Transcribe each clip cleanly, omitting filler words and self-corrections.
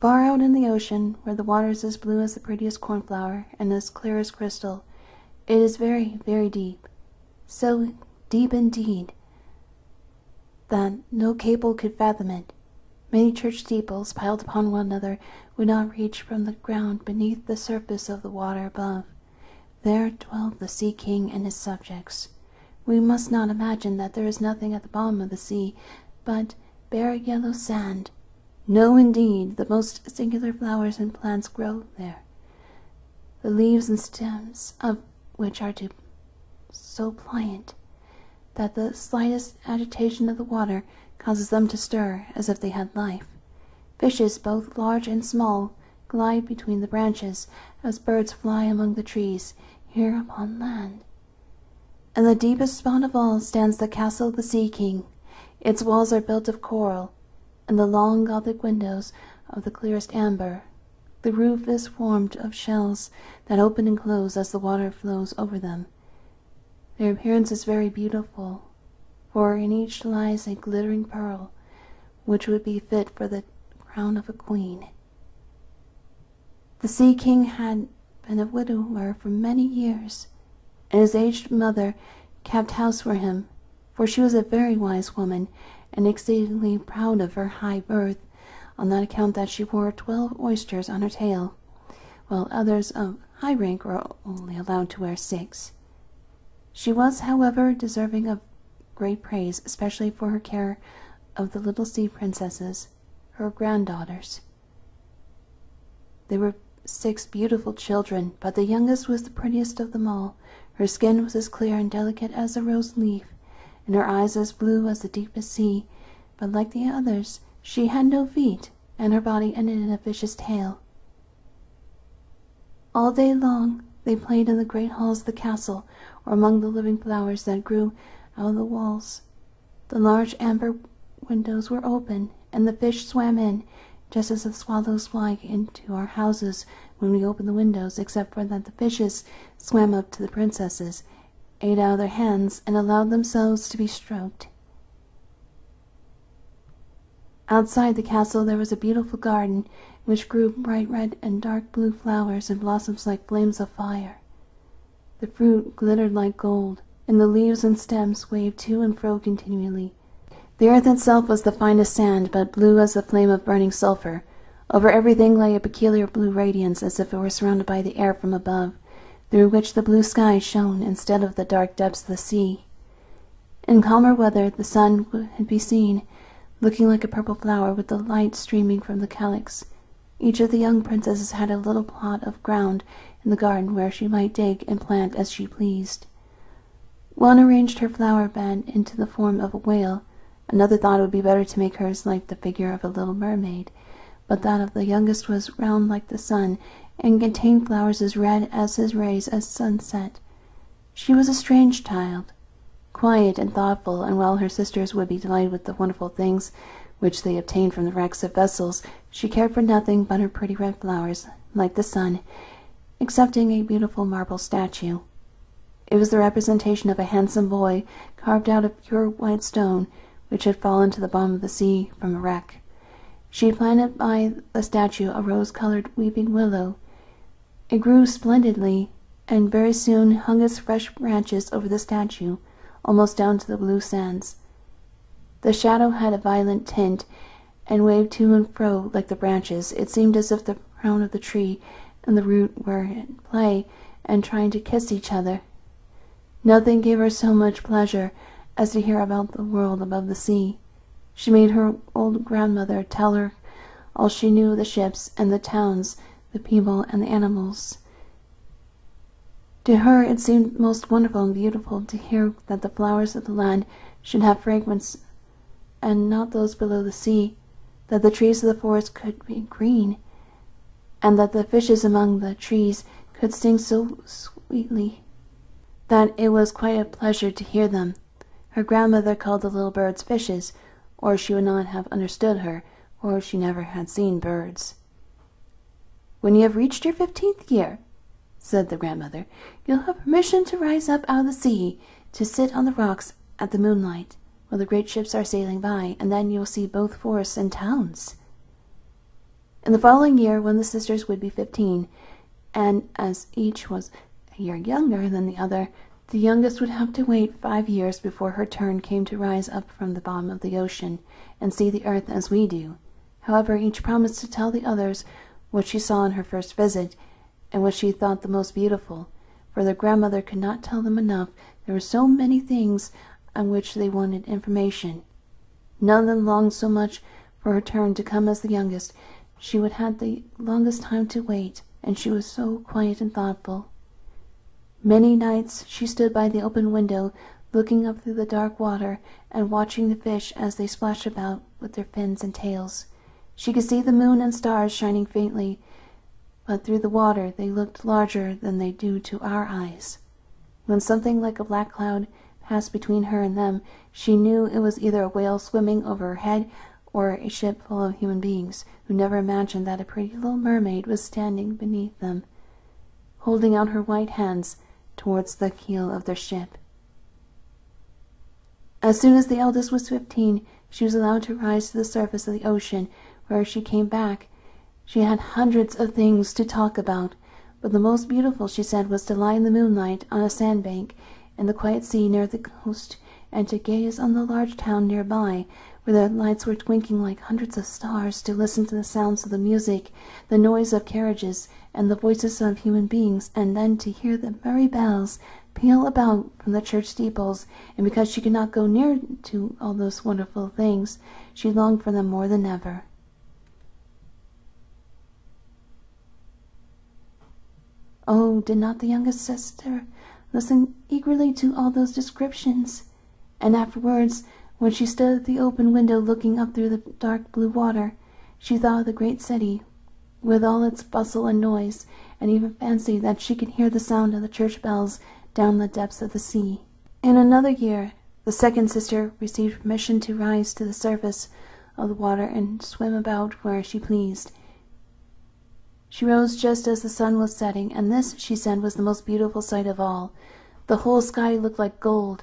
Far out in the ocean, where the water is as blue as the prettiest cornflower and as clear as crystal, it is very, very deep. So deep indeed that no cable could fathom it. Many church steeples piled upon one another would not reach from the ground beneath the surface of the water above. There dwelled the Sea King and his subjects. We must not imagine that there is nothing at the bottom of the sea but bare yellow sand. No, indeed, the most singular flowers and plants grow there, the leaves and stems of which are so pliant that the slightest agitation of the water causes them to stir as if they had life. Fishes, both large and small, glide between the branches as birds fly among the trees here upon land. In the deepest spot of all stands the castle of the Sea King. Its walls are built of coral, and the long Gothic windows of the clearest amber. The roof is formed of shells that open and close as the water flows over them. Their appearance is very beautiful, for in each lies a glittering pearl, which would be fit for the crown of a queen. The Sea King had been a widower for many years, and his aged mother kept house for him, for she was a very wise woman, and exceedingly proud of her high birth, on that account that she wore 12 oysters on her tail, while others of high rank were only allowed to wear 6. She was, however, deserving of great praise, especially for her care of the little sea princesses, her granddaughters. They were 6 beautiful children, but the youngest was the prettiest of them all. Her skin was as clear and delicate as a rose leaf, and her eyes as blue as the deepest sea, but like the others, she had no feet, and her body ended in a fish's tail. All day long they played in the great halls of the castle, or among the living flowers that grew out of the walls. The large amber windows were open, and the fish swam in, just as the swallows fly into our houses when we open the windows, except for that the fishes swam up to the princesses, ate out of their hands, and allowed themselves to be stroked. Outside the castle there was a beautiful garden, in which grew bright red and dark blue flowers and blossoms like flames of fire. The fruit glittered like gold, and the leaves and stems waved to and fro continually. The earth itself was the finest sand, but blue as the flame of burning sulphur. Over everything lay a peculiar blue radiance, as if it were surrounded by the air from above, through which the blue sky shone instead of the dark depths of the sea. In calmer weather the sun would be seen, looking like a purple flower with the light streaming from the calyx. Each of the young princesses had a little plot of ground in the garden where she might dig and plant as she pleased. One arranged her flower bed into the form of a whale, another thought it would be better to make hers like the figure of a little mermaid, but that of the youngest was round like the sun, and contained flowers as red as his rays at sunset. She was a strange child, quiet and thoughtful, and while her sisters would be delighted with the wonderful things which they obtained from the wrecks of vessels, she cared for nothing but her pretty red flowers, like the sun, excepting a beautiful marble statue. It was the representation of a handsome boy, carved out of pure white stone, which had fallen to the bottom of the sea from a wreck. She planted by the statue a rose-colored weeping willow. It grew splendidly, and very soon hung its fresh branches over the statue, almost down to the blue sands. The shadow had a violent tint, and waved to and fro like the branches. It seemed as if the crown of the tree and the root were in play and trying to kiss each other. Nothing gave her so much pleasure as to hear about the world above the sea. She made her old grandmother tell her all she knew of the ships and the towns, the people and the animals. To her it seemed most wonderful and beautiful to hear that the flowers of the land should have fragrance, and not those below the sea, that the trees of the forest could be green, and that the fishes among the trees could sing so sweetly that it was quite a pleasure to hear them. Her grandmother called the little birds fishes, or she would not have understood her, for she never had seen birds. "When you have reached your 15th year," said the grandmother, "you'll have permission to rise up out of the sea, to sit on the rocks at the moonlight, while the great ships are sailing by, and then you'll see both forests and towns." In the following year, when the sisters would be 15, and as each was a year younger than the other, the youngest would have to wait 5 years before her turn came to rise up from the bottom of the ocean and see the earth as we do. However, each promised to tell the others what she saw on her first visit, and what she thought the most beautiful, for their grandmother could not tell them enough. There were so many things on which they wanted information. None of them longed so much for her turn to come as the youngest. She would have the longest time to wait, and she was so quiet and thoughtful. Many nights she stood by the open window, looking up through the dark water and watching the fish as they splashed about with their fins and tails. She could see the moon and stars shining faintly, but through the water they looked larger than they do to our eyes. When something like a black cloud passed between her and them, she knew it was either a whale swimming over her head or a ship full of human beings who never imagined that a pretty little mermaid was standing beneath them, holding out her white hands towards the keel of their ship. As soon as the eldest was 15, she was allowed to rise to the surface of the ocean, where she came back. She had hundreds of things to talk about, but the most beautiful, she said, was to lie in the moonlight on a sandbank in the quiet sea near the coast, and to gaze on the large town nearby, where the lights were twinkling like hundreds of stars, to listen to the sounds of the music, the noise of carriages, and the voices of human beings, and then to hear the merry bells peal about from the church steeples. And because she could not go near to all those wonderful things, she longed for them more than ever. Oh, did not the youngest sister listen eagerly to all those descriptions? And afterwards, when she stood at the open window looking up through the dark blue water, she thought of the great city, with all its bustle and noise, and even fancied that she could hear the sound of the church bells down the depths of the sea. In another year, the second sister received permission to rise to the surface of the water and swim about where she pleased. She rose just as the sun was setting, and this, she said, was the most beautiful sight of all. The whole sky looked like gold,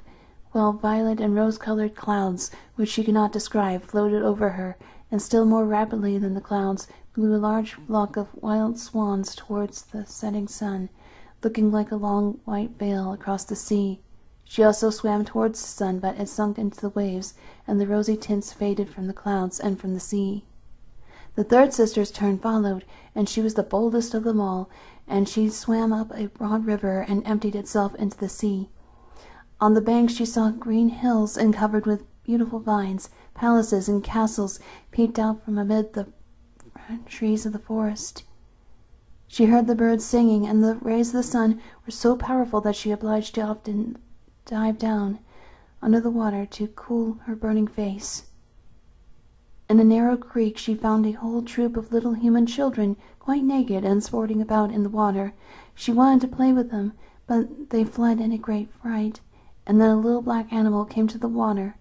while violet and rose-colored clouds, which she could not describe, floated over her, and still more rapidly than the clouds flew a large flock of wild swans towards the setting sun, looking like a long white veil across the sea. She also swam towards the sun, but it sunk into the waves, and the rosy tints faded from the clouds and from the sea. The third sister's turn followed, and she was the boldest of them all, and she swam up a broad river and emptied itself into the sea. On the banks she saw green hills and covered with beautiful vines, palaces and castles peeped out from amid the trees of the forest. She heard the birds singing, and the rays of the sun were so powerful that she obliged to often dive down under the water to cool her burning face. In a narrow creek she found a whole troop of little human children, quite naked and sporting about in the water. She wanted to play with them, but they fled in a great fright, and then a little black animal came to the water.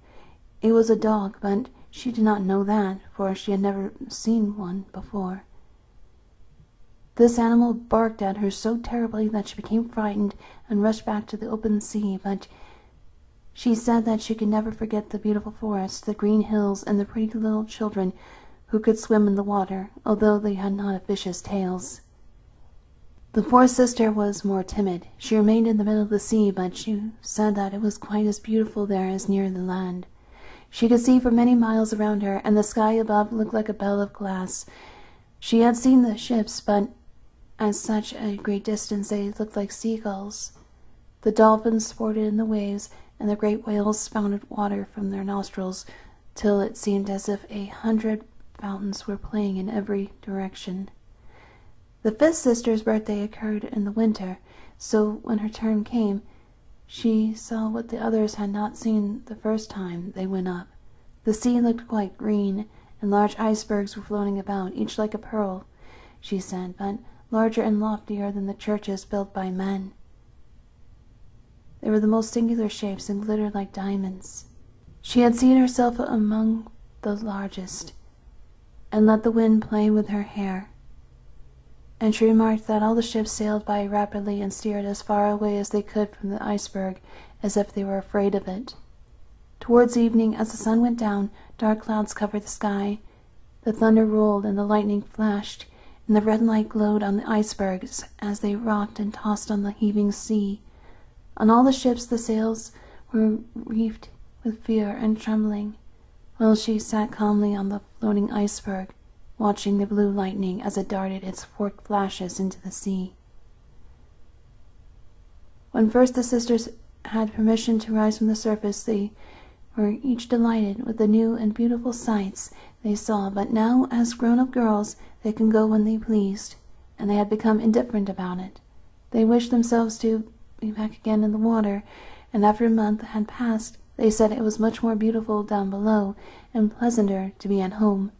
It was a dog, but she did not know that, for she had never seen one before. This animal barked at her so terribly that she became frightened and rushed back to the open sea, but she said that she could never forget the beautiful forest, the green hills, and the pretty little children who could swim in the water, although they had not vicious tails. The fourth sister was more timid. She remained in the middle of the sea, but she said that it was quite as beautiful there as near the land. She could see for many miles around her, and the sky above looked like a bell of glass. She had seen the ships, but at such a great distance they looked like seagulls. The dolphins sported in the waves, and the great whales spouted water from their nostrils, till it seemed as if 100 fountains were playing in every direction. The fifth sister's birthday occurred in the winter, so when her turn came, she saw what the others had not seen the first time they went up. The sea looked quite green, and large icebergs were floating about, each like a pearl, she said, but larger and loftier than the churches built by men. They were the most singular shapes and glittered like diamonds. She had seen herself among the largest, and let the wind play with her hair. And she remarked that all the ships sailed by rapidly and steered as far away as they could from the iceberg, as if they were afraid of it. Towards evening, as the sun went down, dark clouds covered the sky. The thunder rolled and the lightning flashed, and the red light glowed on the icebergs as they rocked and tossed on the heaving sea. On all the ships the sails were reefed with fear and trembling, while she sat calmly on the floating iceberg, watching the blue lightning as it darted its forked flashes into the sea. When first the sisters had permission to rise from the surface, they were each delighted with the new and beautiful sights they saw, but now, as grown-up girls, they can go when they pleased, and they had become indifferent about it. They wished themselves to be back again in the water, and after a month had passed, they said it was much more beautiful down below, and pleasanter to be at home.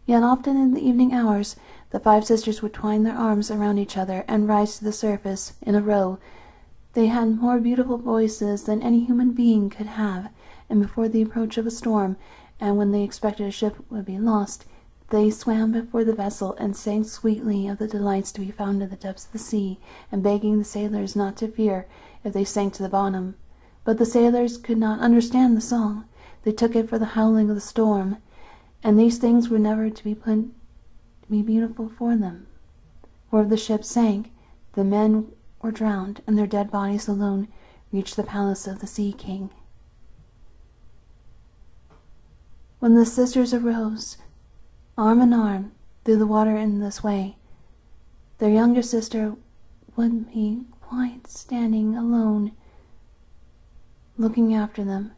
Yet often in the evening hours, the 5 sisters would twine their arms around each other and rise to the surface in a row. They had more beautiful voices than any human being could have, and before the approach of a storm, and when they expected a ship would be lost, they swam before the vessel and sang sweetly of the delights to be found in the depths of the sea, and begging the sailors not to fear if they sank to the bottom. But the sailors could not understand the song. They took it for the howling of the storm, and these things were never to be put to be beautiful for them. For if the ship sank, the men were drowned, and their dead bodies alone reached the palace of the Sea King. When the sisters arose, arm in arm, through the water in this way, their younger sister would be quite standing alone, looking after them,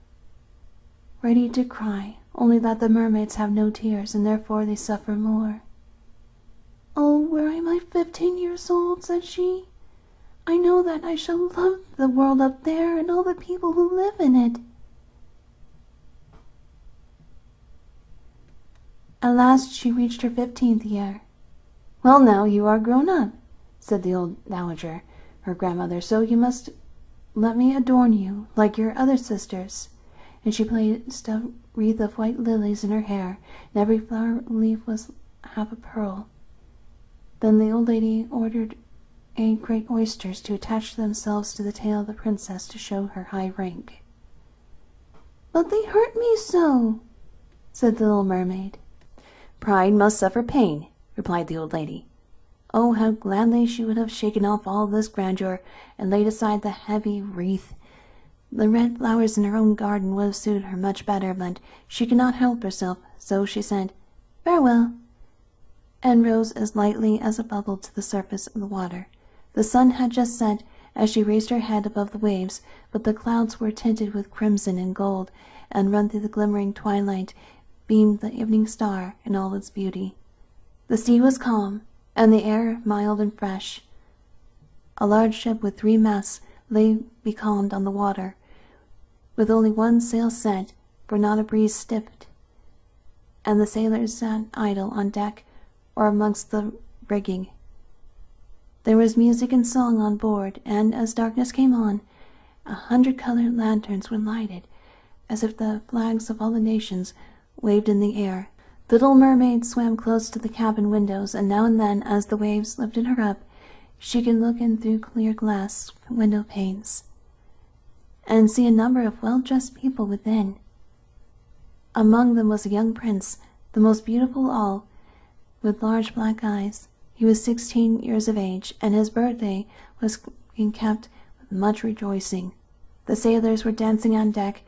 ready to cry, only that the mermaids have no tears, and therefore they suffer more. "Oh, were I but 15 years old," said she, "I know that I shall love the world up there and all the people who live in it." At last she reached her 15th year. "Well, now you are grown up," said the old dowager, her grandmother, "so you must let me adorn you like your other sisters." And she placed a wreath of white lilies in her hair, and every flower leaf was half a pearl. Then the old lady ordered 8 great oysters to attach themselves to the tail of the princess to show her high rank. "But they hurt me so," said the little mermaid. "Pride must suffer pain," replied the old lady. Oh, how gladly she would have shaken off all this grandeur and laid aside the heavy wreath. The red flowers in her own garden would have suited her much better, but she could not help herself, so she said, "Farewell," and rose as lightly as a bubble to the surface of the water. The sun had just set as she raised her head above the waves, but the clouds were tinted with crimson and gold, and run through the glimmering twilight beamed the evening star in all its beauty. The sea was calm, and the air mild and fresh. A large ship with 3 masts lay becalmed on the water, with only 1 sail set, for not a breeze stiffed, and the sailors sat idle on deck or amongst the rigging. There was music and song on board, and as darkness came on, 100-colored lanterns were lighted, as if the flags of all the nations waved in the air. The little mermaid swam close to the cabin windows, and now and then, as the waves lifted her up, she could look in through clear glass window panes, and see a number of well-dressed people within. Among them was a young prince, the most beautiful of all, with large black eyes. He was 16 years of age, and his birthday was being kept with much rejoicing. The sailors were dancing on deck,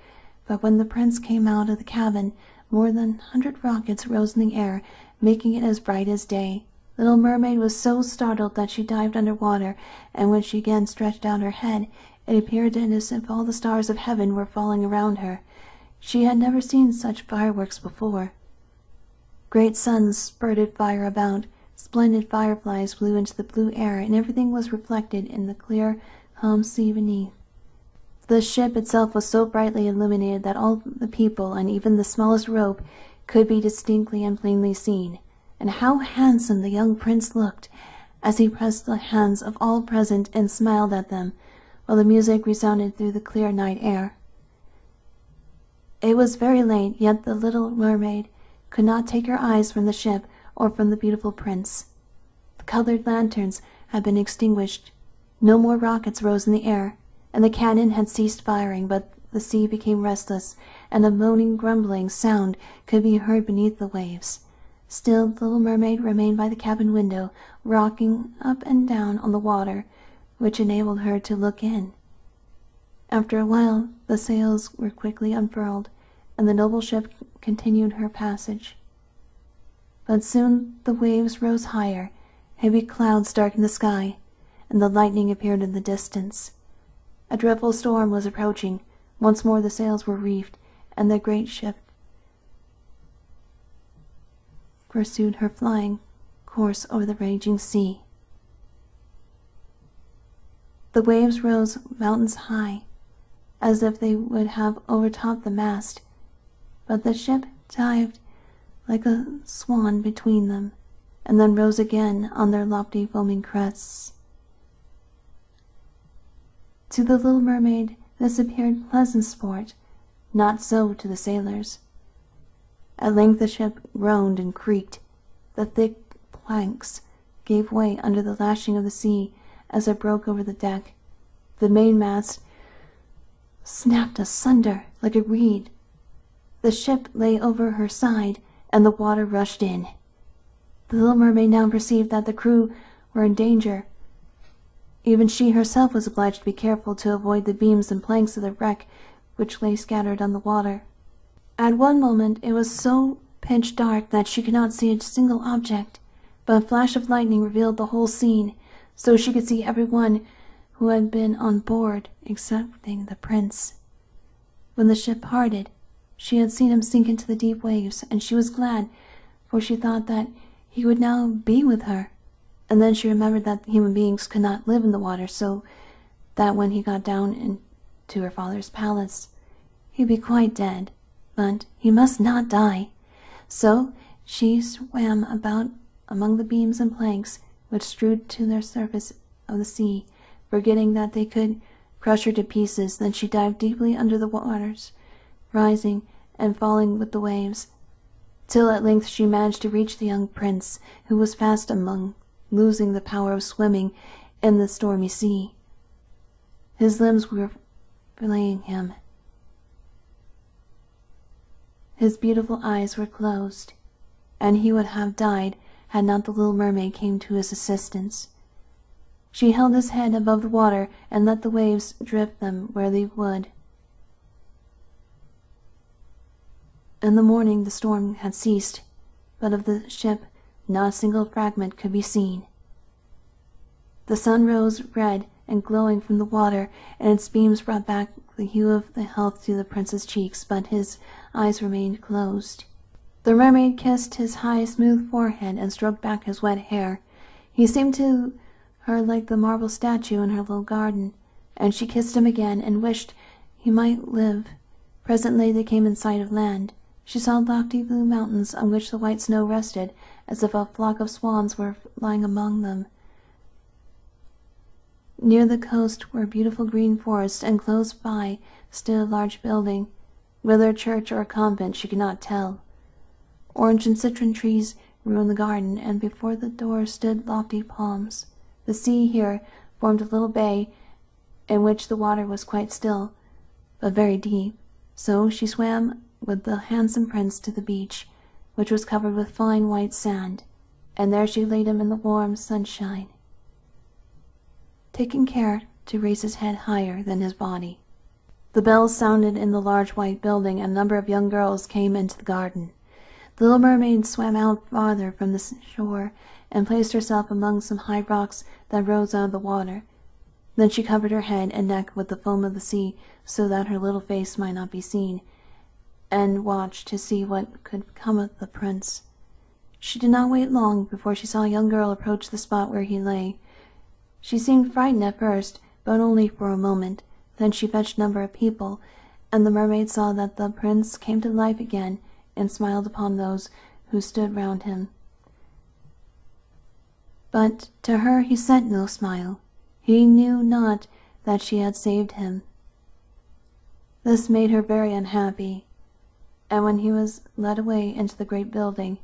but when the prince came out of the cabin, more than 100 rockets rose in the air, making it as bright as day. Little Mermaid was so startled that she dived under water, and when she again stretched out her head, it appeared as if all the stars of heaven were falling around her. She had never seen such fireworks before. Great suns spurted fire about, splendid fireflies flew into the blue air, and everything was reflected in the clear, calm sea beneath. The ship itself was so brightly illuminated that all the people, and even the smallest rope, could be distinctly and plainly seen. And how handsome the young prince looked, as he pressed the hands of all present and smiled at them, while the music resounded through the clear night air. It was very late, yet the little mermaid could not take her eyes from the ship or from the beautiful prince. The colored lanterns had been extinguished. No more rockets rose in the air, and the cannon had ceased firing, but the sea became restless, and a moaning, grumbling sound could be heard beneath the waves. Still, the little mermaid remained by the cabin window, rocking up and down on the water, which enabled her to look in. After a while, the sails were quickly unfurled, and the noble ship continued her passage. But soon the waves rose higher, heavy clouds darkened the sky, and the lightning appeared in the distance. A dreadful storm was approaching. Once more the sails were reefed, and the great ship pursued her flying course over the raging sea. The waves rose mountains high, as if they would have overtopped the mast, but the ship dived like a swan between them, and then rose again on their lofty foaming crests. To the little mermaid this appeared pleasant sport, not so to the sailors. At length the ship groaned and creaked. The thick planks gave way under the lashing of the sea as it broke over the deck. The mainmast snapped asunder like a reed. The ship lay over her side, and the water rushed in. The little mermaid now perceived that the crew were in danger. Even she herself was obliged to be careful to avoid the beams and planks of the wreck which lay scattered on the water. At one moment it was so pitch dark that she could not see a single object, but a flash of lightning revealed the whole scene, so she could see everyone who had been on board excepting the prince. When the ship parted, she had seen him sink into the deep waves, and she was glad, for she thought that he would now be with her. And then she remembered that human beings could not live in the water, so that when he got down into her father's palace, he'd be quite dead. But he must not die. So she swam about among the beams and planks which strewed to the surface of the sea, forgetting that they could crush her to pieces. Then she dived deeply under the waters, rising and falling with the waves, till at length she managed to reach the young prince, who was fast losing the power of swimming in the stormy sea. His limbs were failing him. His beautiful eyes were closed, and he would have died had not the little mermaid came to his assistance. She held his head above the water and let the waves drift them where they would. In the morning the storm had ceased, but of the ship not a single fragment could be seen. The sun rose red and glowing from the water, and its beams brought back the hue of the health to the prince's cheeks, but his eyes remained closed. The mermaid kissed his high, smooth forehead and stroked back his wet hair. He seemed to her like the marble statue in her little garden, and she kissed him again and wished he might live. Presently they came in sight of land. She saw lofty blue mountains on which the white snow rested, as if a flock of swans were flying among them. Near the coast were beautiful green forests, and close by stood a large building, whether a church or a convent she could not tell. Orange and citron trees grew in the garden, and before the door stood lofty palms. The sea here formed a little bay in which the water was quite still, but very deep. So she swam with the handsome prince to the beach, which was covered with fine white sand, and there she laid him in the warm sunshine, taking care to raise his head higher than his body. The bells sounded in the large white building, and a number of young girls came into the garden. The little mermaid swam out farther from the shore and placed herself among some high rocks that rose out of the water. Then she covered her head and neck with the foam of the sea, so that her little face might not be seen, and watched to see what could become of the prince. She did not wait long before she saw a young girl approach the spot where he lay. She seemed frightened at first, but only for a moment. Then she fetched a number of people, and the mermaid saw that the prince came to life again and smiled upon those who stood round him. But to her he sent no smile. He knew not that she had saved him. This made her very unhappy, and when he was led away into the great building,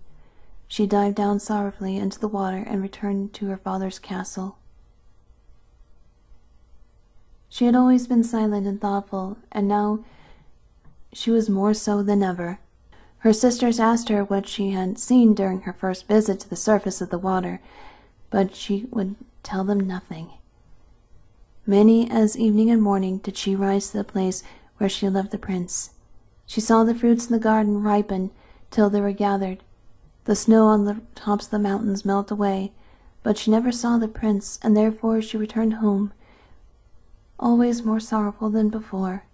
she dived down sorrowfully into the water and returned to her father's castle. She had always been silent and thoughtful, and now she was more so than ever. Her sisters asked her what she had seen during her first visit to the surface of the water, but she would tell them nothing. Many as evening and morning did she rise to the place where she had left the prince. She saw the fruits in the garden ripen till they were gathered. The snow on the tops of the mountains melt away, but she never saw the prince, and therefore she returned home, always more sorrowful than before.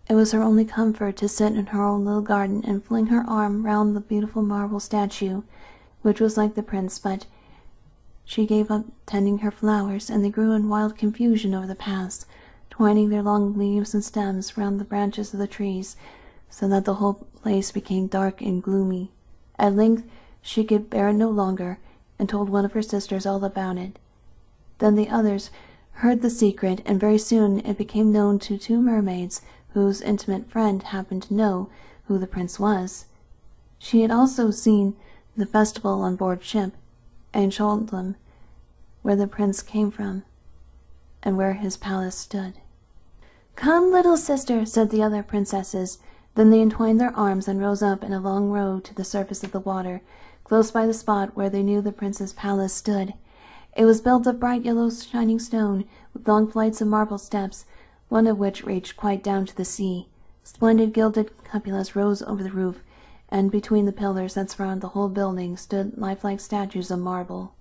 It was her only comfort to sit in her own little garden and fling her arm round the beautiful marble statue, which was like the prince, but she gave up tending her flowers, and they grew in wild confusion over the paths, twining their long leaves and stems round the branches of the trees, so that the whole place became dark and gloomy. At length she could bear it no longer, and told one of her sisters all about it. Then the others heard the secret, and very soon it became known to two mermaids, whose intimate friend happened to know who the prince was. She had also seen the festival on board ship, and told them where the prince came from, and where his palace stood. "Come, little sister," said the other princesses. Then they entwined their arms and rose up in a long row to the surface of the water, close by the spot where they knew the prince's palace stood. It was built of bright yellow shining stone, with long flights of marble steps, one of which reached quite down to the sea. Splendid gilded cupolas rose over the roof, and between the pillars that surrounded the whole building stood lifelike statues of marble.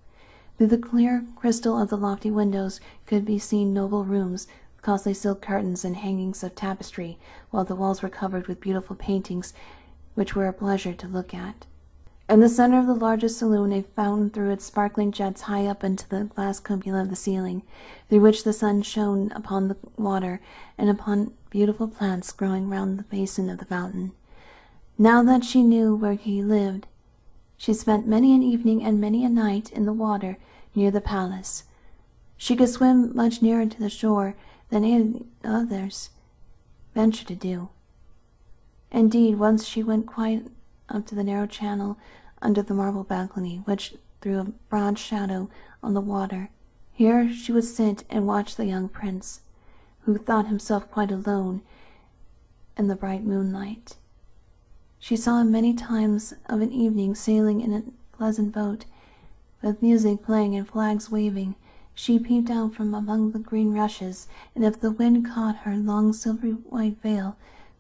Through the clear crystal of the lofty windows could be seen noble rooms, with costly silk curtains and hangings of tapestry, while the walls were covered with beautiful paintings, which were a pleasure to look at. In the center of the largest saloon a fountain threw its sparkling jets high up into the glass cupola of the ceiling, through which the sun shone upon the water and upon beautiful plants growing round the basin of the fountain. Now that she knew where he lived, she spent many an evening and many a night in the water near the palace. She could swim much nearer to the shore than any of the others ventured to do. Indeed, once she went quite up to the narrow channel under the marble balcony, which threw a broad shadow on the water. Here she would sit and watch the young prince, who thought himself quite alone in the bright moonlight. She saw him many times of an evening sailing in a pleasant boat, with music playing and flags waving. She peeped out from among the green rushes, and if the wind caught her long silvery white veil,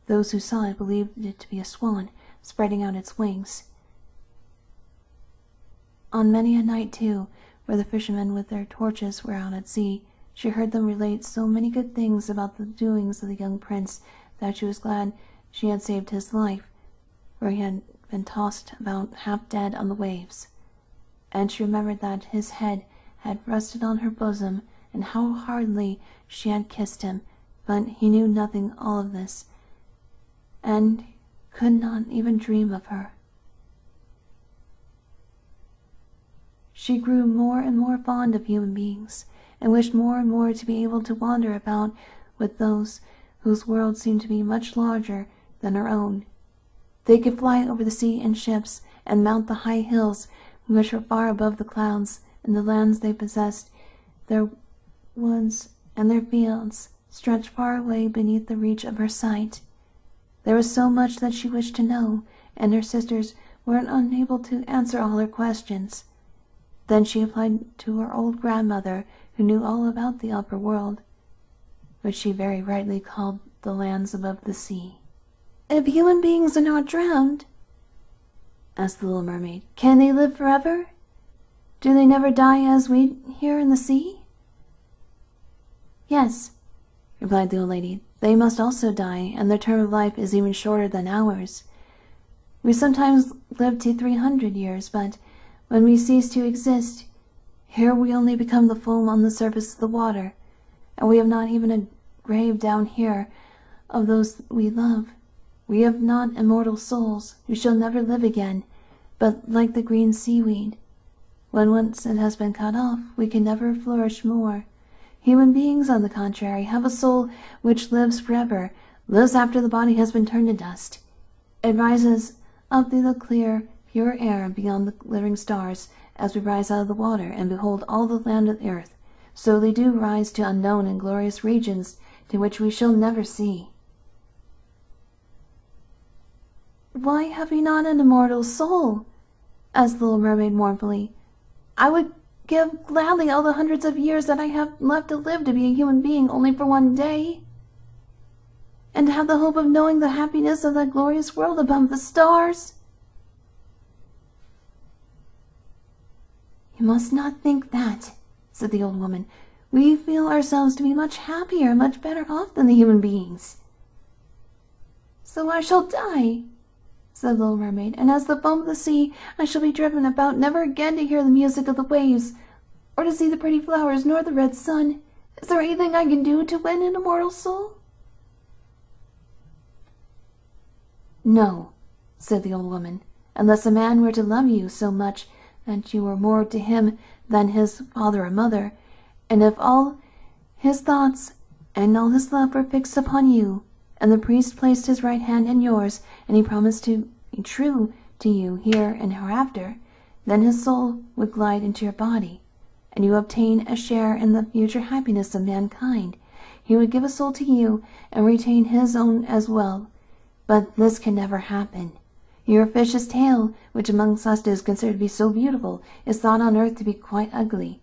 those who saw it believed it to be a swan spreading out its wings. On many a night, too, where the fishermen with their torches were out at sea, she heard them relate so many good things about the doings of the young prince that she was glad she had saved his life, for he had been tossed about half dead on the waves. And she remembered that his head had rested on her bosom, and how heartily she had kissed him, but he knew nothing all of this, and could not even dream of her. She grew more and more fond of human beings, and wished more and more to be able to wander about with those whose world seemed to be much larger than her own. They could fly over the sea in ships, and mount the high hills which were far above the clouds, and the lands they possessed, their woods and their fields, stretched far away beneath the reach of her sight. There was so much that she wished to know, and her sisters were unable to answer all her questions. Then she applied to her old grandmother, who knew all about the upper world, which she very rightly called the lands above the sea. "If human beings are not drowned," asked the little mermaid, "can they live forever? Do they never die as we here in the sea?" "Yes," replied the old lady, "they must also die, and their term of life is even shorter than ours. We sometimes live to 300 years, but when we cease to exist, here we only become the foam on the surface of the water, and we have not even a grave down here of those we love. We have not immortal souls, who shall never live again, but like the green seaweed, when once it has been cut off, we can never flourish more. Human beings, on the contrary, have a soul which lives forever, lives after the body has been turned to dust. It rises up through the clear, pure air beyond the glittering stars, as we rise out of the water and behold all the land of the earth. So they do rise to unknown and glorious regions to which we shall never see." why have we not an immortal soul?" asked the little mermaid mournfully. "I would give gladly all the hundreds of years that I have left to live to be a human being only for one day, and to have the hope of knowing the happiness of that glorious world above the stars." "You must not think that," said the old woman. "We feel ourselves to be much happier and much better off than the human beings." "So I shall die," said the little mermaid, "and as the foam of the sea I shall be driven about, never again to hear the music of the waves, or to see the pretty flowers, nor the red sun. Is there anything I can do to win an immortal soul?" "No," said the old woman, "unless a man were to love you so much that you were more to him than his father or mother, and if all his thoughts and all his love were fixed upon you, and the priest placed his right hand in yours, and he promised to be true to you here and hereafter, then his soul would glide into your body, and you obtain a share in the future happiness of mankind. He would give a soul to you and retain his own as well. But this can never happen. Your fish's tail, which amongst us is considered to be so beautiful, is thought on earth to be quite ugly.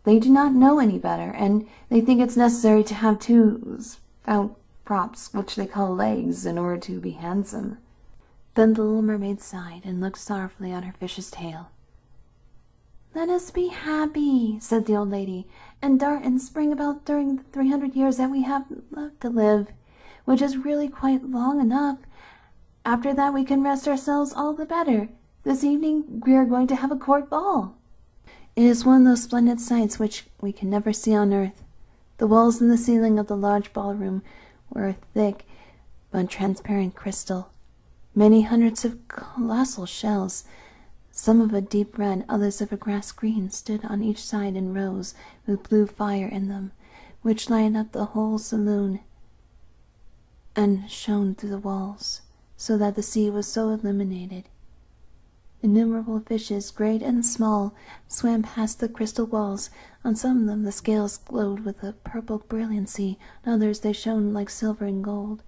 They do not know any better, and they think it's necessary to have two stout props, which they call legs, in order to be handsome." Then the little mermaid sighed and looked sorrowfully at her fish's tail. "Let us be happy," said the old lady, "and dart and spring about during the 300 years that we have left to live, which is really quite long enough. After that we can rest ourselves all the better. This evening we are going to have a court ball. It is one of those splendid sights which we can never see on earth. The walls and the ceiling of the large ballroom were thick but transparent crystal. Many hundreds of colossal shells, some of a deep red, others of a grass green, stood on each side in rows with blue fire in them, which lighted up the whole saloon and shone through the walls, so that the sea was so illuminated. Innumerable fishes, great and small, swam past the crystal walls. On some of them the scales glowed with a purple brilliancy, on others they shone like silver and gold.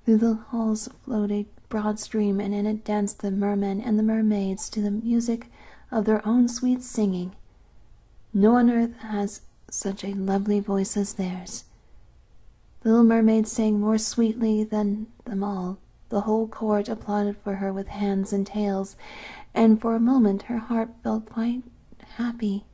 Through the halls flowed a broad stream, and in it danced the mermen and the mermaids to the music of their own sweet singing. No one on earth has such a lovely voice as theirs. The little mermaid sang more sweetly than them all. The whole court applauded for her with hands and tails, and for a moment her heart felt quite happy,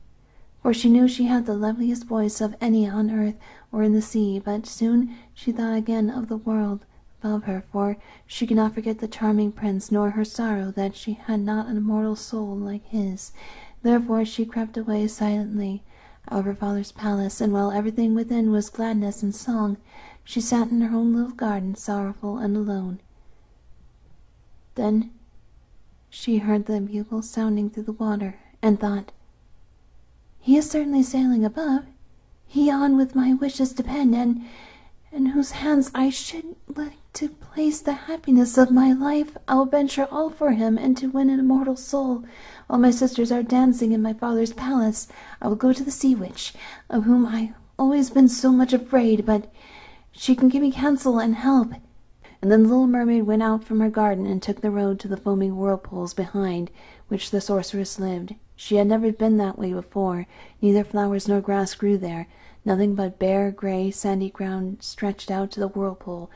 for she knew she had the loveliest voice of any on earth or in the sea. But soon she thought again of the world above her, for she could not forget the charming prince, nor her sorrow that she had not an immortal soul like his. Therefore she crept away silently out of her father's palace, and while everything within was gladness and song, she sat in her own little garden, sorrowful and alone. Then she heard the bugle sounding through the water, and thought, "He is certainly sailing above, he on with my wishes depend, and in whose hands I should like to place the happiness of my life. I will venture all for him, and to win an immortal soul. While my sisters are dancing in my father's palace, I will go to the sea witch, of whom I have always been so much afraid, but she can give me counsel and help." And then the little mermaid went out from her garden and took the road to the foaming whirlpools behind which the sorceress lived. She had never been that way before. Neither flowers nor grass grew there. Nothing but bare, gray, sandy ground stretched out to the whirlpool,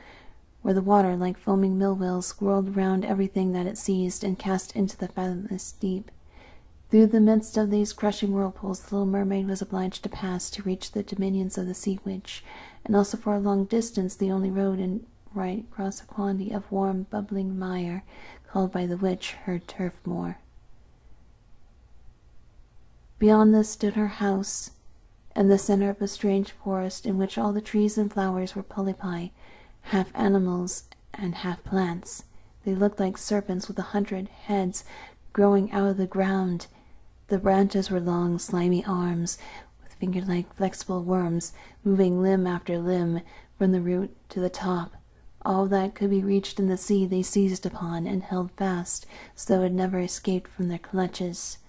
where the water, like foaming mill-wheels, whirled round everything that it seized and cast into the fathomless deep. Through the midst of these crushing whirlpools the little mermaid was obliged to pass to reach the dominions of the sea witch, and also for a long distance the only road in right across a quantity of warm, bubbling mire, called by the witch her turf moor. Beyond this stood her house, in the center of a strange forest in which all the trees and flowers were polypi, half animals and half plants. They looked like serpents with 100 heads growing out of the ground. The branches were long, slimy arms, with finger-like flexible worms, moving limb after limb from the root to the top. All that could be reached in the sea they seized upon and held fast, so that it never escaped from their clutches.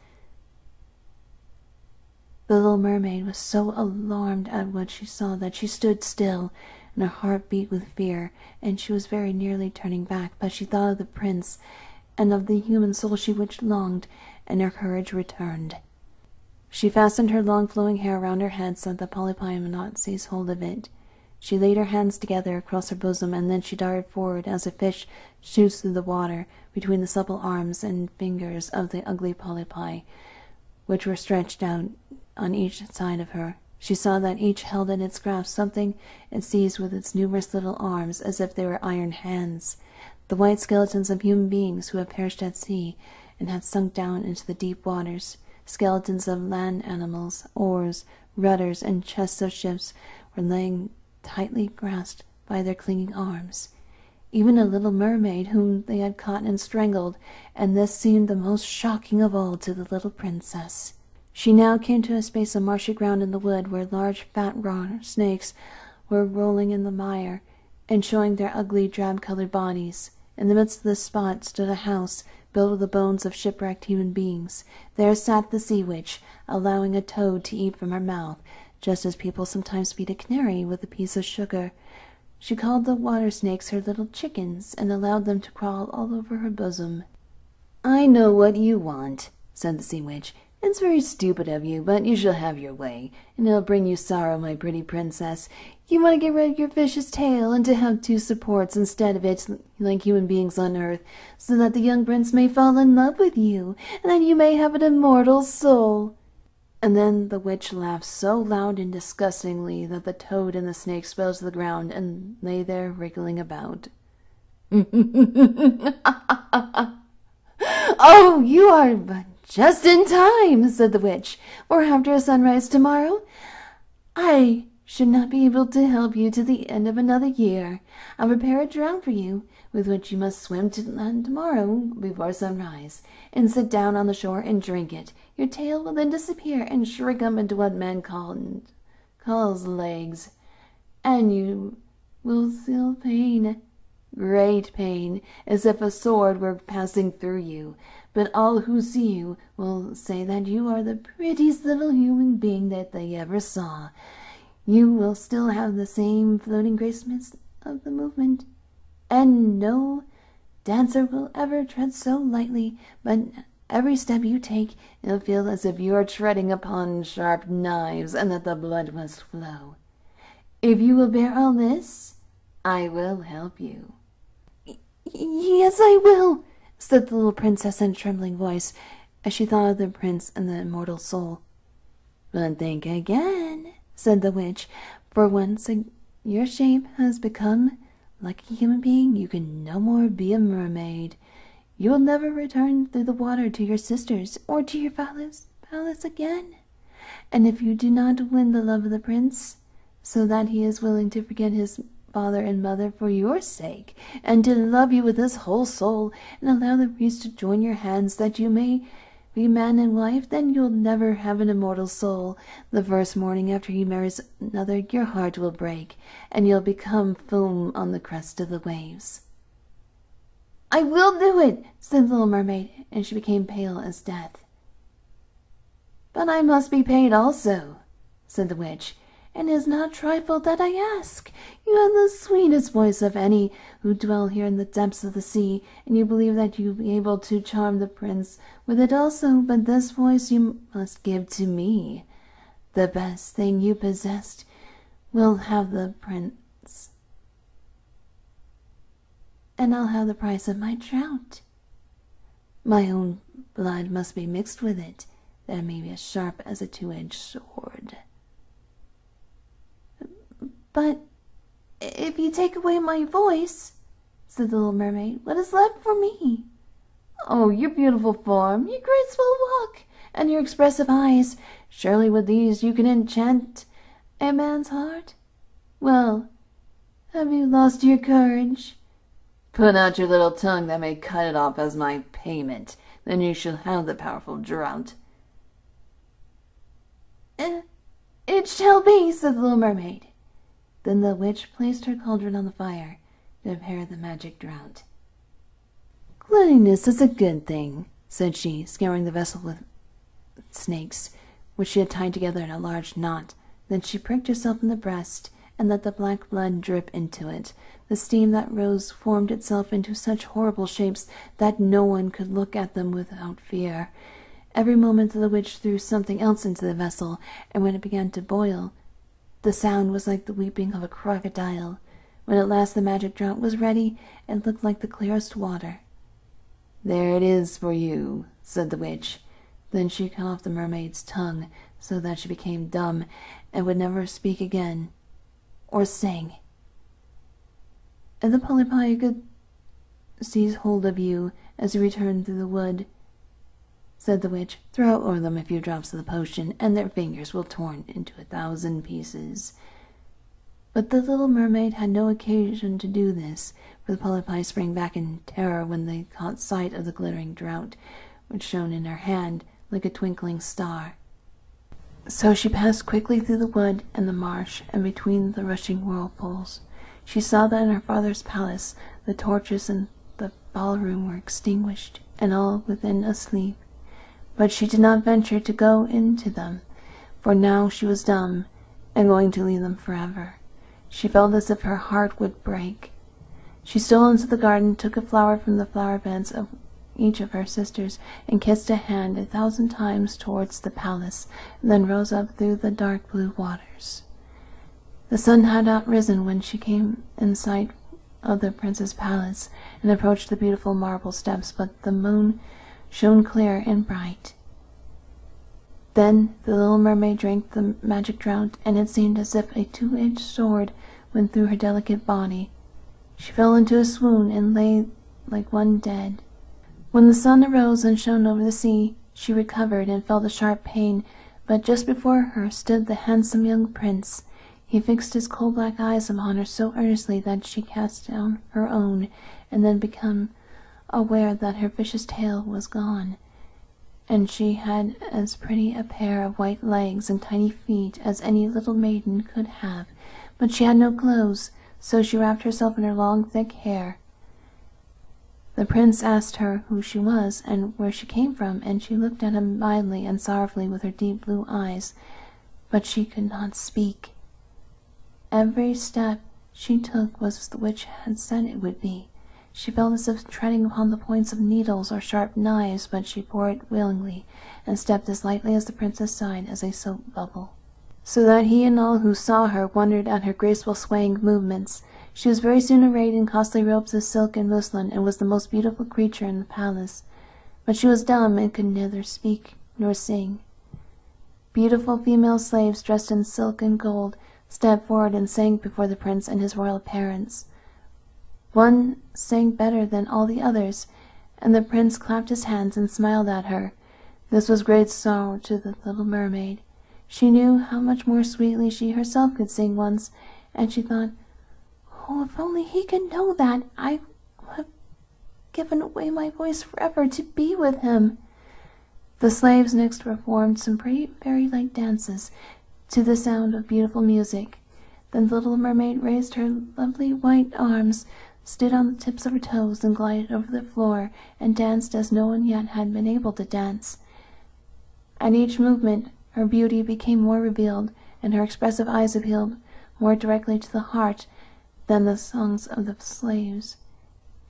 The little mermaid was so alarmed at what she saw that she stood still, and her heart beat with fear, and she was very nearly turning back, but she thought of the prince and of the human soul she which longed, and her courage returned. She fastened her long flowing hair around her head so that the polypi might not seize hold of it. She laid her hands together across her bosom, and then she darted forward as a fish shoots through the water between the supple arms and fingers of the ugly polypi, which were stretched out on each side of her. She saw that each held in its grasp something it seized with its numerous little arms, as if they were iron hands, the white skeletons of human beings who had perished at sea and had sunk down into the deep waters, skeletons of land animals, oars, rudders, and chests of ships were lying tightly grasped by their clinging arms. Even a little mermaid whom they had caught and strangled, and this seemed the most shocking of all to the little princess. She now came to a space of marshy ground in the wood, where large fat raw snakes were rolling in the mire and showing their ugly drab-colored bodies. In the midst of this spot stood a house built with the bones of shipwrecked human beings. There sat the sea witch, allowing a toad to eat from her mouth, just as people sometimes feed a canary with a piece of sugar. She called the water snakes her little chickens, and allowed them to crawl all over her bosom. "I know what you want," said the sea witch. "It's very stupid of you, but you shall have your way, and it'll bring you sorrow, my pretty princess. You want to get rid of your fish's tail, and to have two supports instead of it, like human beings on earth, so that the young prince may fall in love with you, and that you may have an immortal soul." And then the witch laughed so loud and disgustingly that the toad and the snake fell to the ground and lay there wriggling about. "Oh, you are but just in time," said the witch, "for after sunrise tomorrow I should not be able to help you to the end of another year. I'll prepare a draught for you, with which you must swim to land tomorrow before sunrise, and sit down on the shore and drink it. Your tail will then disappear and shrink up into what men calls legs, and you will feel pain, great pain, as if a sword were passing through you. But all who see you will say that you are the prettiest little human being that they ever saw. You will still have the same floating gracefulness of the movement, and no dancer will ever tread so lightly, but every step you take, it'll feel as if you are treading upon sharp knives, and that the blood must flow. If you will bear all this, I will help you." "Yes, I will," said the little princess in a trembling voice, as she thought of the prince and the immortal soul. "But think again," said the witch, "for once your shape has become like a human being, you can no more be a mermaid. You will never return through the water to your sisters or to your father's palace again. And if you do not win the love of the prince, so that he is willing to forget his father and mother for your sake, and to love you with his whole soul, and allow the priest to join your hands that you may be man and wife, then you'll never have an immortal soul. The first morning after he marries another, your heart will break, and you'll become foam on the crest of the waves." "I will do it," said the little mermaid, and she became pale as death. "But I must be paid also," said the witch, "and it is not a trifle that I ask. You have the sweetest voice of any who dwell here in the depths of the sea, and you believe that you will be able to charm the prince with it also, but this voice you must give to me. The best thing you possessed will have the prince, and I'll have the price of my trout. My own blood must be mixed with it, that it may be as sharp as a two-edged sword." "But if you take away my voice," said the little mermaid, "what is left for me?" "Oh, your beautiful form, your graceful walk, and your expressive eyes. Surely with these you can enchant a man's heart. Well, have you lost your courage? Put out your little tongue that may cut it off as my payment. Then you shall have the powerful draught." "It shall be," said the little mermaid. Then the witch placed her cauldron on the fire to prepare the magic draught. "Cleanliness is a good thing," said she, scouring the vessel with snakes, which she had tied together in a large knot. Then she pricked herself in the breast, and let the black blood drip into it. The steam that rose formed itself into such horrible shapes that no one could look at them without fear. Every moment the witch threw something else into the vessel, and when it began to boil, the sound was like the weeping of a crocodile. When at last the magic draught was ready, it looked like the clearest water. "There it is for you," said the witch. Then she cut off the mermaid's tongue, so that she became dumb and would never speak again, or sing. "If the polypi could seize hold of you as you return through the wood," said the witch, "throw over them a few drops of the potion, and their fingers will torn into 1,000 pieces." But the little mermaid had no occasion to do this, for the polypi sprang back in terror when they caught sight of the glittering draught, which shone in her hand like a twinkling star. So she passed quickly through the wood and the marsh and between the rushing whirlpools. She saw that in her father's palace the torches in the ballroom were extinguished, and all within asleep. But she did not venture to go into them, for now she was dumb, and going to leave them forever. She felt as if her heart would break. She stole into the garden, took a flower from the flower beds of each of her sisters, and kissed a hand 1,000 times towards the palace, and then rose up through the dark blue waters. The sun had not risen when she came in sight of the prince's palace, and approached the beautiful marble steps, but the moon shone clear and bright. Then the little mermaid drank the magic draught, and it seemed as if a 2-edged sword went through her delicate body. She fell into a swoon and lay like one dead. When the sun arose and shone over the sea, she recovered and felt a sharp pain, but just before her stood the handsome young prince. He fixed his coal-black eyes upon her so earnestly that she cast down her own, and then became aware that her vicious tail was gone, and she had as pretty a pair of white legs and tiny feet as any little maiden could have, but she had no clothes, so she wrapped herself in her long thick hair. The prince asked her who she was and where she came from, and she looked at him mildly and sorrowfully with her deep blue eyes, but she could not speak. Every step she took was as the witch had said it would be. She felt as if treading upon the points of needles or sharp knives, but she bore it willingly, and stepped as lightly as the princess sighed as a soap bubble, so that he and all who saw her wondered at her graceful swaying movements. She was very soon arrayed in costly robes of silk and muslin, and was the most beautiful creature in the palace. But she was dumb, and could neither speak nor sing. Beautiful female slaves dressed in silk and gold stepped forward and sang before the prince and his royal parents. One sang better than all the others, and the prince clapped his hands and smiled at her. This was great sorrow to the little mermaid. She knew how much more sweetly she herself could sing once, and she thought, "Oh, if only he could know that, I would have given away my voice forever to be with him." The slaves next performed some pretty fairy-like dances to the sound of beautiful music. Then the little mermaid raised her lovely white arms, stood on the tips of her toes, and glided over the floor, and danced as no one yet had been able to dance. At each movement her beauty became more revealed, and her expressive eyes appealed more directly to the heart than the songs of the slaves.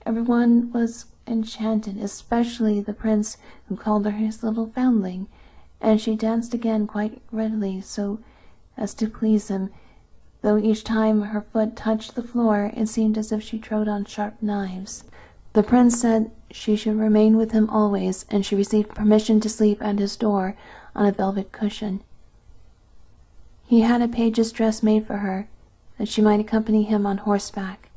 Everyone was enchanted, especially the prince, who called her his little foundling, and she danced again quite readily, so as to please him, though each time her foot touched the floor it seemed as if she trod on sharp knives. The prince said she should remain with him always, and she received permission to sleep at his door on a velvet cushion. He had a page's dress made for her, that she might accompany him on horseback.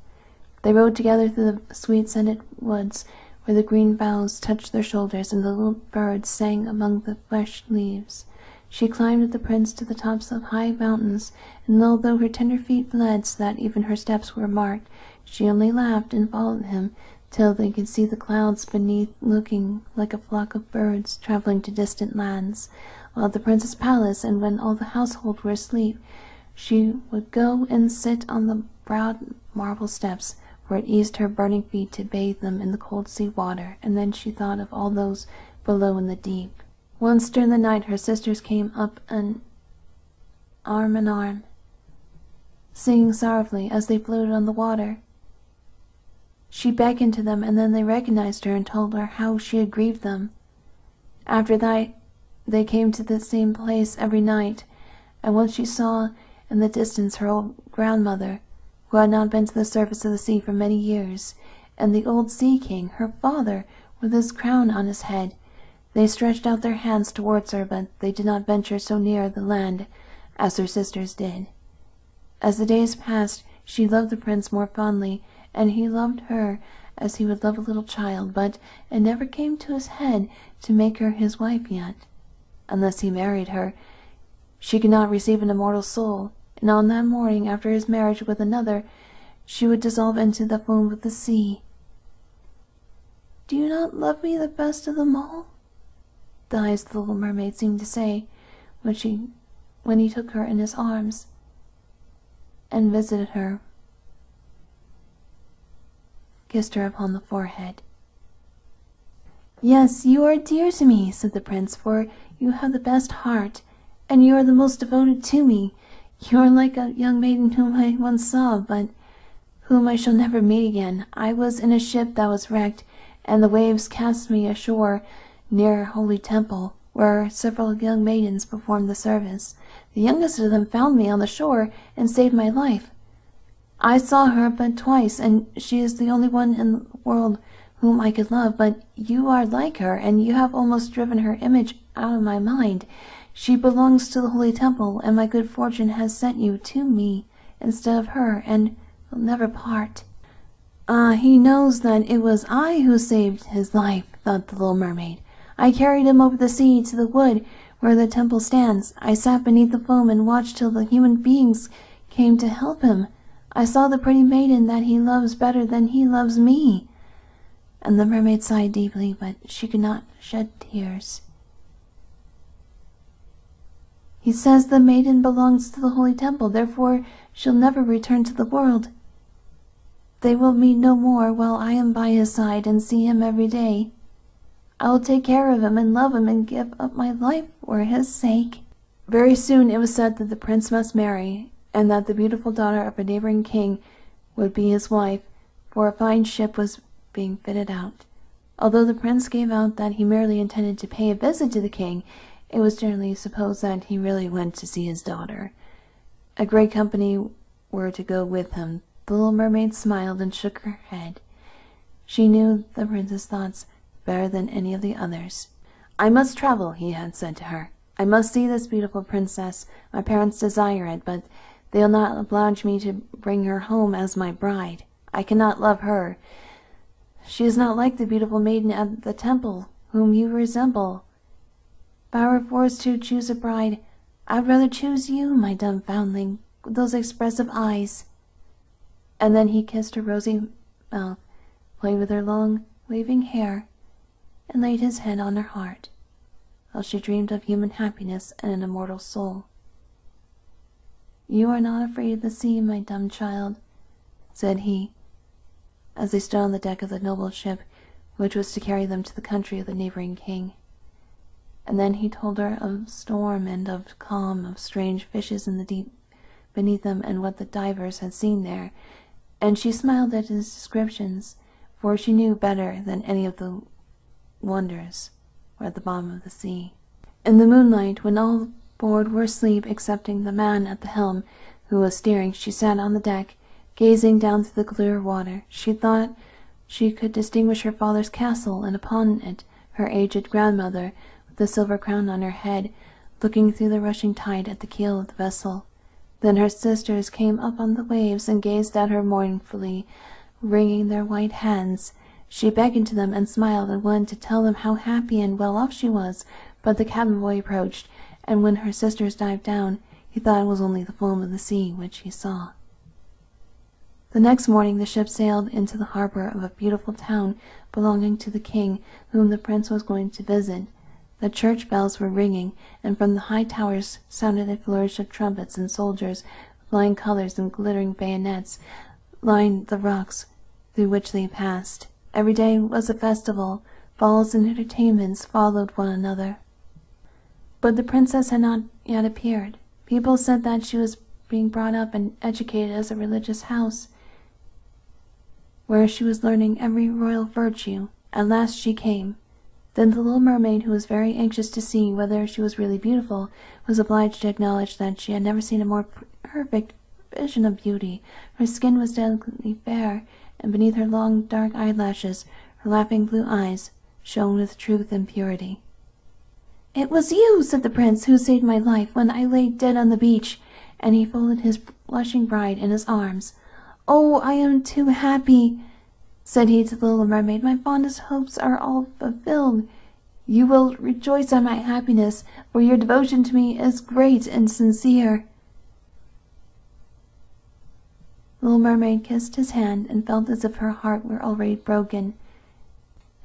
They rode together through the sweet-scented woods, where the green boughs touched their shoulders, and the little birds sang among the fresh leaves. She climbed with the prince to the tops of high mountains, and although her tender feet bled so that even her steps were marked, she only laughed and followed him till they could see the clouds beneath, looking like a flock of birds traveling to distant lands. While at the prince's palace, and when all the household were asleep, she would go and sit on the broad marble steps, where it eased her burning feet to bathe them in the cold sea water, and then she thought of all those below in the deep. Once during the night her sisters came up arm in arm, singing sorrowfully as they floated on the water. She beckoned to them, and then they recognized her and told her how she had grieved them. After that, they came to the same place every night, and once she saw in the distance her old grandmother, who had not been to the surface of the sea for many years, and the old sea king, her father, with his crown on his head. They stretched out their hands towards her, but they did not venture so near the land as her sisters did. As the days passed, she loved the prince more fondly, and he loved her as he would love a little child, but it never came to his head to make her his wife yet. Unless he married her, she could not receive an immortal soul, and on that morning after his marriage with another, she would dissolve into the foam of the sea. "Do you not love me the best of them all?" the eyes of the little mermaid seemed to say when he took her in his arms and visited her, kissed her upon the forehead. "Yes, you are dear to me," said the prince, "for you have the best heart, and you are the most devoted to me. You are like a young maiden whom I once saw, but whom I shall never meet again. I was in a ship that was wrecked, and the waves cast me ashore near a holy temple, where several young maidens performed the service. The youngest of them found me on the shore and saved my life. I saw her but twice, and she is the only one in the world whom I could love, but you are like her, and you have almost driven her image out of my mind. She belongs to the holy temple, and my good fortune has sent you to me instead of her, and will never part." "Ah, he knows that it was I who saved his life," thought the little mermaid. "I carried him over the sea to the wood where the temple stands. I sat beneath the foam and watched till the human beings came to help him. I saw the pretty maiden that he loves better than he loves me." And the mermaid sighed deeply, but she could not shed tears. "He says the maiden belongs to the holy temple, therefore she'll never return to the world. They will meet no more while I am by his side and see him every day. I will take care of him and love him and give up my life for his sake." Very soon it was said that the prince must marry, and that the beautiful daughter of a neighboring king would be his wife, for a fine ship was being fitted out. Although the prince gave out that he merely intended to pay a visit to the king, it was generally supposed that he really went to see his daughter. A great company were to go with him. The little mermaid smiled and shook her head. She knew the prince's thoughts better than any of the others. "I must travel," he had said to her. "I must see this beautiful princess. My parents desire it, but they'll not oblige me to bring her home as my bride. I cannot love her. She is not like the beautiful maiden at the temple, whom you resemble. If I were forced to choose a bride, I would rather choose you, my dumb foundling, with those expressive eyes." And then he kissed her rosy mouth, played with her long, waving hair, and laid his head on her heart, while she dreamed of human happiness and an immortal soul. "You are not afraid of the sea, my dumb child," said he, as they stood on the deck of the noble ship which was to carry them to the country of the neighboring king. And then he told her of storm and of calm, of strange fishes in the deep beneath them, and what the divers had seen there, and she smiled at his descriptions, for she knew better than any of the wonders were at the bottom of the sea. In the moonlight, when all aboard were asleep excepting the man at the helm who was steering, she sat on the deck, gazing down through the clear water. She thought she could distinguish her father's castle, and upon it her aged grandmother, with the silver crown on her head, looking through the rushing tide at the keel of the vessel. Then her sisters came up on the waves and gazed at her mournfully, wringing their white hands. She beckoned to them and smiled and wanted to tell them how happy and well off she was, but the cabin boy approached, and when her sisters dived down, he thought it was only the foam of the sea which he saw. The next morning the ship sailed into the harbor of a beautiful town belonging to the king, whom the prince was going to visit. The church bells were ringing, and from the high towers sounded a flourish of trumpets, and soldiers, with flying colors and glittering bayonets, lined the rocks through which they passed. Every day was a festival. Balls and entertainments followed one another. But the princess had not yet appeared. People said that she was being brought up and educated as a religious house, where she was learning every royal virtue. At last she came. Then the little mermaid, who was very anxious to see whether she was really beautiful, was obliged to acknowledge that she had never seen a more perfect vision of beauty. Her skin was delicately fair, and beneath her long dark eyelashes, her laughing blue eyes shone with truth and purity. "It was you," said the prince, "who saved my life when I lay dead on the beach," and he folded his blushing bride in his arms. "Oh, I am too happy," said he to the little mermaid. "My fondest hopes are all fulfilled. You will rejoice at my happiness, for your devotion to me is great and sincere." The little mermaid kissed his hand and felt as if her heart were already broken.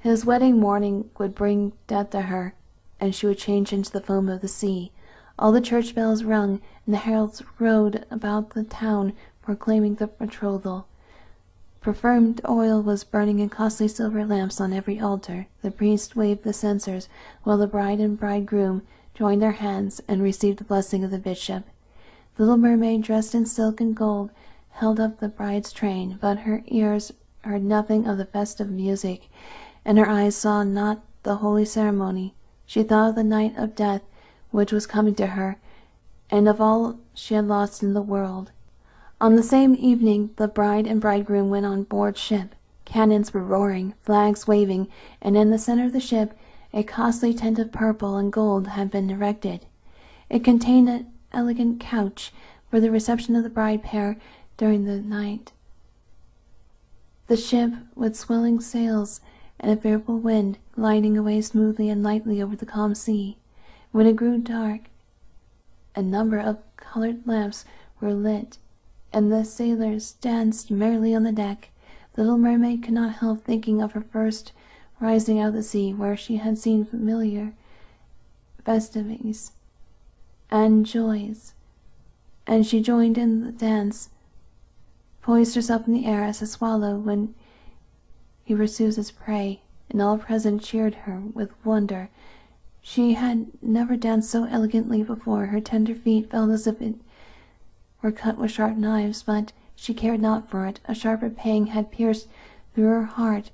His wedding morning would bring death to her, and she would change into the foam of the sea. All the church bells rung, and the heralds rode about the town proclaiming the betrothal. Perfumed oil was burning in costly silver lamps on every altar. The priest waved the censers, while the bride and bridegroom joined their hands and received the blessing of the bishop. The little mermaid, dressed in silk and gold, held up the bride's train, but her ears heard nothing of the festive music, and her eyes saw not the holy ceremony. She thought of the night of death which was coming to her, and of all she had lost in the world. On the same evening the bride and bridegroom went on board ship. Cannons were roaring, flags waving, and in the center of the ship a costly tent of purple and gold had been erected. It contained an elegant couch for the reception of the bride pair during the night. The ship, with swelling sails and a favorable wind, gliding away smoothly and lightly over the calm sea. When it grew dark, a number of colored lamps were lit, and the sailors danced merrily on the deck. The little mermaid could not help thinking of her first rising out of the sea, where she had seen familiar festivities and joys, and she joined in the dance, poised herself in the air as a swallow when he pursues his prey, and all present cheered her with wonder. She had never danced so elegantly before. Her tender feet felt as if it were cut with sharp knives, but she cared not for it. A sharper pang had pierced through her heart.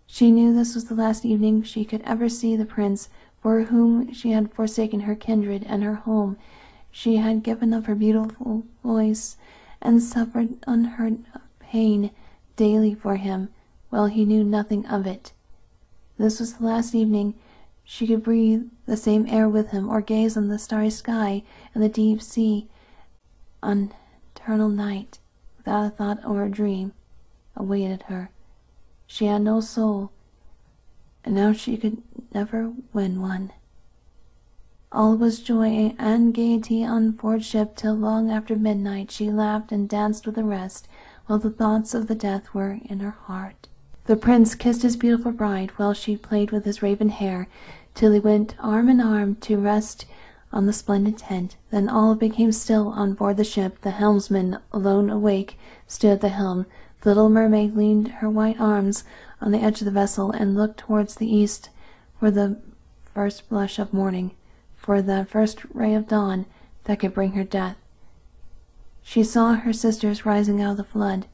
She knew this was the last evening she could ever see the prince, for whom she had forsaken her kindred and her home. She had given up her beautiful voice and suffered unheard of pain daily for him, while he knew nothing of it. This was the last evening she could breathe the same air with him, or gaze on the starry sky and the deep sea on eternal night, without a thought or a dream awaited her. She had no soul, and now she could never win one. All was joy and gaiety on board ship till long after midnight. She laughed and danced with the rest, while the thoughts of the death were in her heart. The prince kissed his beautiful bride, while she played with his raven hair, till he went arm in arm to rest on the splendid tent. Then all became still on board the ship. The helmsman, alone awake, stood at the helm. The little mermaid leaned her white arms on the edge of the vessel and looked towards the east for the first blush of morning, for that first ray of dawn that could bring her death. She saw her sisters rising out of the flood.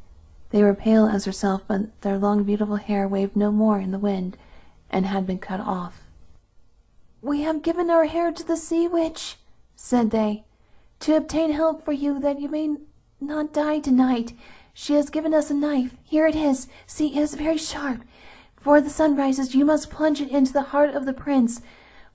They were pale as herself, but their long beautiful hair waved no more in the wind, and had been cut off. "We have given our hair to the sea witch," said they, "to obtain help for you, that you may not die tonight. She has given us a knife. Here it is. See, it is very sharp. Before the sun rises, you must plunge it into the heart of the prince.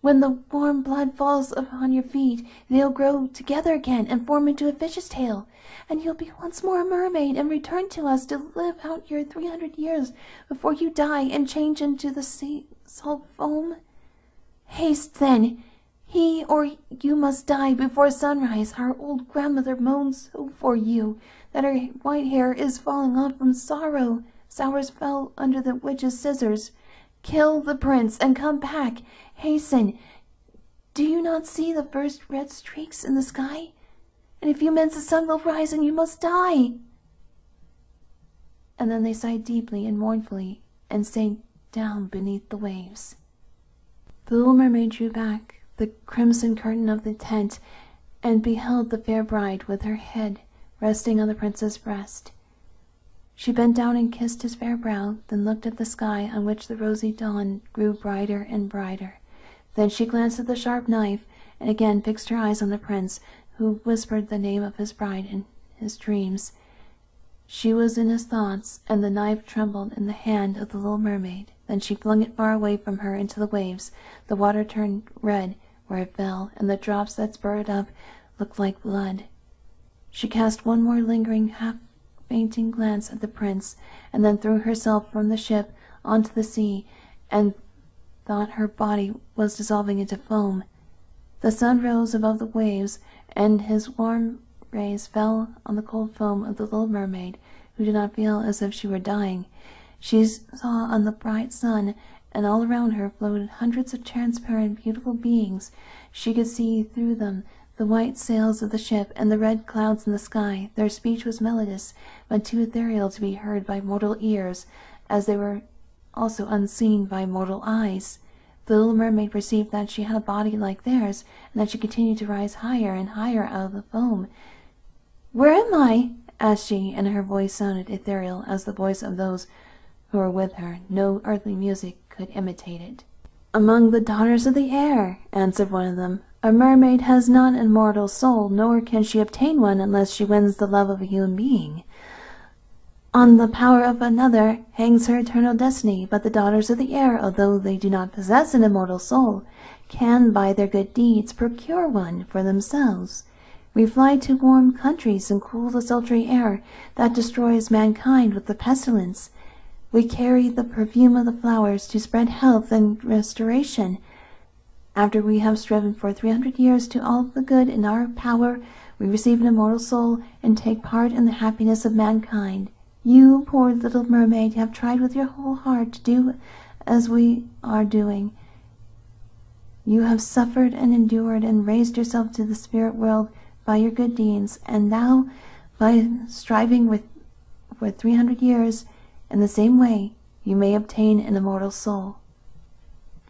When the warm blood falls upon your feet, they'll grow together again and form into a fish's tail, and you'll be once more a mermaid and return to us to live out your 300 years before you die and change into the sea salt foam. Haste, then. He or you must die before sunrise. Our old grandmother moans so for you that her white hair is falling off from sorrow. Sowers fell under the witch's scissors. Kill the prince and come back. Hasten. Do you not see the first red streaks in the sky? In a few minutes the sun will rise and you must die." And then they sighed deeply and mournfully and sank down beneath the waves. The little mermaid drew back the crimson curtain of the tent and beheld the fair bride with her head resting on the prince's breast. She bent down and kissed his fair brow, then looked at the sky on which the rosy dawn grew brighter and brighter. Then she glanced at the sharp knife, and again fixed her eyes on the prince, who whispered the name of his bride in his dreams. She was in his thoughts, and the knife trembled in the hand of the little mermaid. Then she flung it far away from her into the waves. The water turned red where it fell, and the drops that spurted up looked like blood. She cast one more lingering, half-fainting glance at the prince, and then threw herself from the ship onto the sea, and thought her body was dissolving into foam. The sun rose above the waves, and his warm rays fell on the cold foam of the little mermaid, who did not feel as if she were dying. She saw on the bright sun, and all around her floated hundreds of transparent, beautiful beings. She could see through them the white sails of the ship and the red clouds in the sky. Their speech was melodious, but too ethereal to be heard by mortal ears, as they were also unseen by mortal eyes. The little mermaid perceived that she had a body like theirs, and that she continued to rise higher and higher out of the foam. "Where am I?" asked she, and her voice sounded ethereal as the voice of those who were with her. No earthly music could imitate it. "Among the daughters of the air," answered one of them. "A mermaid has not an immortal soul, nor can she obtain one unless she wins the love of a human being. On the power of another hangs her eternal destiny, but the daughters of the air, although they do not possess an immortal soul, can by their good deeds procure one for themselves. We fly to warm countries and cool the sultry air that destroys mankind with the pestilence. We carry the perfume of the flowers to spread health and restoration. After we have striven for 300 years to all the good in our power, we receive an immortal soul and take part in the happiness of mankind. You, poor little mermaid, have tried with your whole heart to do as we are doing. You have suffered and endured and raised yourself to the spirit world by your good deeds, and now, by striving for 300 years in the same way, you may obtain an immortal soul."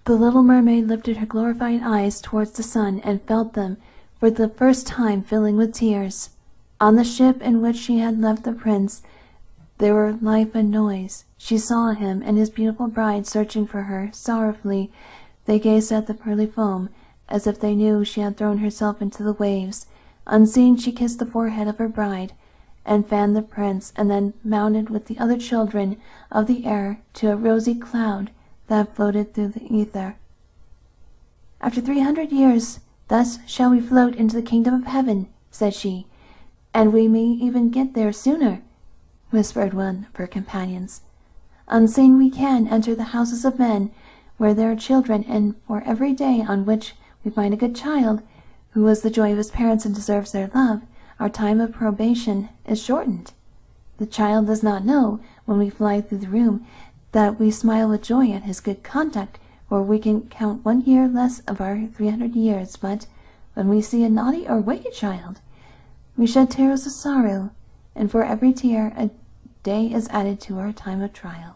The little mermaid lifted her glorified eyes towards the sun and felt them, for the first time, filling with tears. On the ship in which she had left the prince, there were life and noise. She saw him and his beautiful bride searching for her. Sorrowfully they gazed at the pearly foam, as if they knew she had thrown herself into the waves. Unseen she kissed the forehead of her bride, and fanned the prince, and then mounted with the other children of the air to a rosy cloud that floated through the ether. "After 300 years, thus shall we float into the kingdom of heaven," said she. "And we may even get there sooner," whispered one of her companions. "Unseen we can enter the houses of men, where there are children, and for every day on which we find a good child, who is the joy of his parents and deserves their love, our time of probation is shortened. The child does not know, when we fly through the room, that we smile with joy at his good conduct, for we can count 1 year less of our 300 years, but when we see a naughty or wicked child, we shed tears of sorrow, and for every tear a day is added to our time of trial."